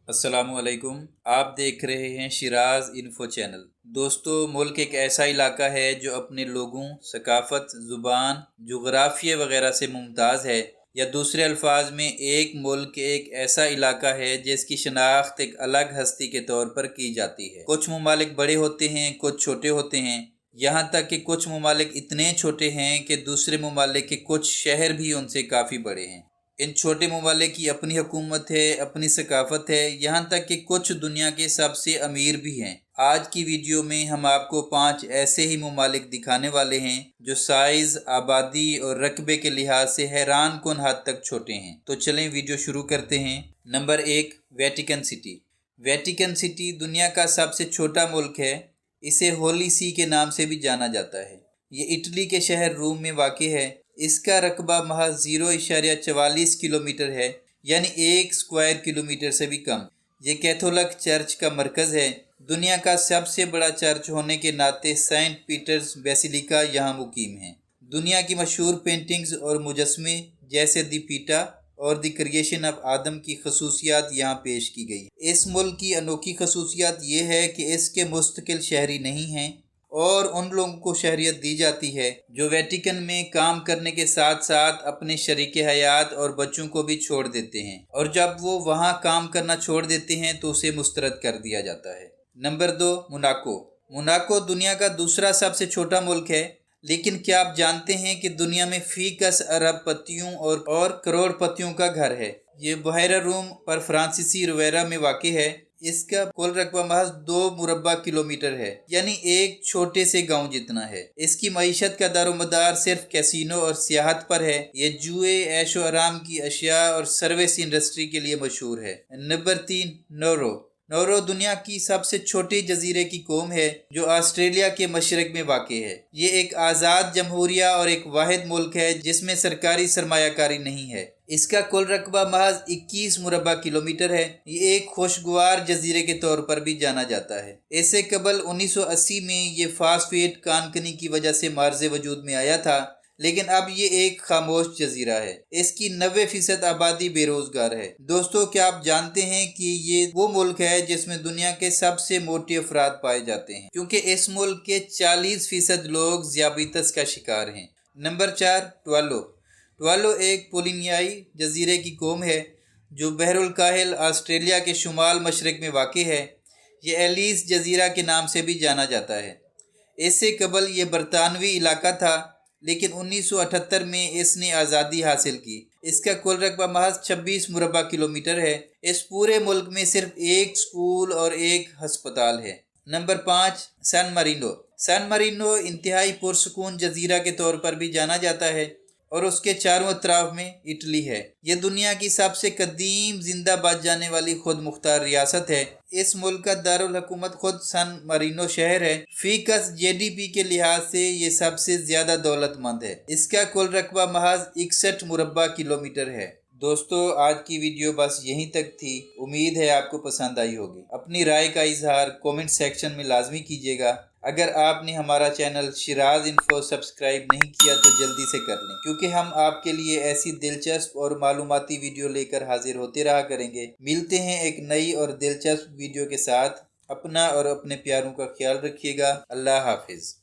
السلام علیکم، آپ دیکھ رہے ہیں شیراز انفو چینل۔ دوستو، ملک ایک ایسا علاقہ ہے جو اپنے لوگوں، ثقافت، زبان، جغرافیہ وغیرہ سے ممتاز ہے، یا دوسرے الفاظ میں ایک ملک ایک ایسا علاقہ ہے جس کی شناخت ایک الگ ہستی کے طور پر کی جاتی ہے۔ کچھ ممالک بڑے ہوتے ہیں، کچھ چھوٹے ہوتے ہیں، یہاں تک کہ کچھ ممالک اتنے چھوٹے ہیں کہ دوسرے ممالک کے کچھ شہر بھی ان سے کافی بڑے ہیں۔ ان چھوٹے ممالک کی اپنی حکومت ہے، اپنی ثقافت ہے، یہاں تک کہ کچھ دنیا کے سب سے امیر بھی ہیں۔ آج کی ویڈیو میں ہم آپ کو 5 ایسے ہی ممالک دکھانے والے ہیں جو سائز، آبادی اور رقبے کے لحاظ سے حیران کن حد تک چھوٹے ہیں۔ تو چلیں ویڈیو شروع کرتے ہیں۔ Number 1، Vatican city. Vatican city دنیا کا سب سے چھوٹا ملک ہے۔ اسے ہولی سی کے نام سے بھی جانا جاتا ہے۔ یہ اٹلی کے شہر روم میں واقع ہے۔ اس کا رقبہ محض 0.44 کلومیٹر ہے، یعنی 1 اسکوائر کلومیٹر سے بھی کم۔ یہ کیتھولک چرچ کا مرکز ہے۔ دنیا کا سب سے بڑا چرچ ہونے کے ناطے سینٹ پیٹرز بیسیلیکا یہاں مقیم ہے۔ دنیا کی مشہور پینٹنگز اور مجسمے جیسے دی پیٹا اور دی کریشن آف آدم کی خصوصیات یہاں پیش کی گئی ہیں۔ اس ملک کی انوکھی خصوصیت یہ ہے کہ اس کے مستقل شہری نہیں ہیں اور ان لوگوں کو شہریت دی جاتی ہے جو ویٹیکن میں کام کرنے کے ساتھ ساتھ اپنے شریک حیات اور بچوں کو بھی چھوڑ دیتے ہیں، اور جب وہ وہاں کام کرنا چھوڑ دیتے ہیں تو اسے مسترد کر دیا جاتا ہے۔ Number 2، Monaco. موناکو دنیا کا دوسرا سب سے چھوٹا ملک ہے، لیکن کیا آپ جانتے ہیں کہ دنیا میں فی کس ارب پتیوں اور کروڑ پتیوں کا گھر ہے؟ یہ بحیرہ روم پر فرانسیسی رویرا میں واقع ہے۔ اس کا کل رقبہ محض 2 مربع کلومیٹر ہے، یعنی ایک چھوٹے سے گاؤں جتنا ہے۔ اس کی معیشت کا دار و مدار صرف کیسینو اور سیاحت پر ہے۔ یہ جوئے، عیش و آرام کی اشیاء اور سروس انڈسٹری کے لیے مشہور ہے۔ نمبر 3، نورو۔ نورو دنیا کی سب سے چھوٹی جزیرے کی قوم ہے جو آسٹریلیا کے مشرق میں واقع ہے۔ یہ ایک آزاد جمہوریہ اور ایک واحد ملک ہے جس میں سرکاری سرمایہ کاری نہیں ہے۔ اس کا کل رقبہ محض 21 مربع کلومیٹر ہے۔ یہ ایک خوشگوار جزیرے کے طور پر بھی جانا جاتا ہے۔ اس سے قبل 1980 میں یہ فاسفیٹ کان کنی کی وجہ سے معرض وجود میں آیا تھا، لیکن اب یہ ایک خاموش جزیرہ ہے۔ اس کی 90% آبادی بے روزگار ہے۔ دوستو، کیا آپ جانتے ہیں کہ یہ وہ ملک ہے جس میں دنیا کے سب سے موٹے افراد پائے جاتے ہیں، کیونکہ اس ملک کے 40% لوگ ذیابیطس کا شکار ہیں۔ Number 4، Tuvalu. ٹوالو ایک پولینیائی جزیرے کی قوم ہے جو بحر الکاہل آسٹریلیا کے شمال مشرق میں واقع ہے۔ یہ ایلیس جزیرہ کے نام سے بھی جانا جاتا ہے۔ اس سے قبل یہ برطانوی علاقہ تھا، لیکن 1978 میں اس نے آزادی حاصل کی۔ اس کا کل رقبہ محض 26 مربع کلومیٹر ہے۔ اس پورے ملک میں صرف ایک سکول اور ایک ہسپتال ہے۔ نمبر 5، سان مارینو۔ سان مارینو انتہائی پرسکون جزیرہ کے طور پر بھی جانا جاتا ہے اور اس کے چاروں اطراف میں اٹلی ہے۔ یہ دنیا کی سب سے قدیم زندہ بچ جانے والی خود مختار ریاست ہے۔ اس ملک کا دارالحکومت خود سان مارینو شہر ہے۔ فی کس GDP کے لحاظ سے یہ سب سے زیادہ دولت مند ہے۔ اس کا کل رقبہ محض 61 مربع کلومیٹر ہے۔ دوستو، آج کی ویڈیو بس یہیں تک تھی۔ امید ہے آپ کو پسند آئی ہوگی۔ اپنی رائے کا اظہار کومنٹ سیکشن میں لازمی کیجیے گا۔ اگر آپ نے ہمارا چینل شیراز انفو سبسکرائب نہیں کیا تو جلدی سے کر لیں، کیونکہ ہم آپ کے لیے ایسی دلچسپ اور معلوماتی ویڈیو لے کر حاضر ہوتے رہا کریں گے۔ ملتے ہیں ایک نئی اور دلچسپ ویڈیو کے ساتھ۔ اپنا اور اپنے پیاروں کا خیال رکھیے گا۔ اللہ حافظ۔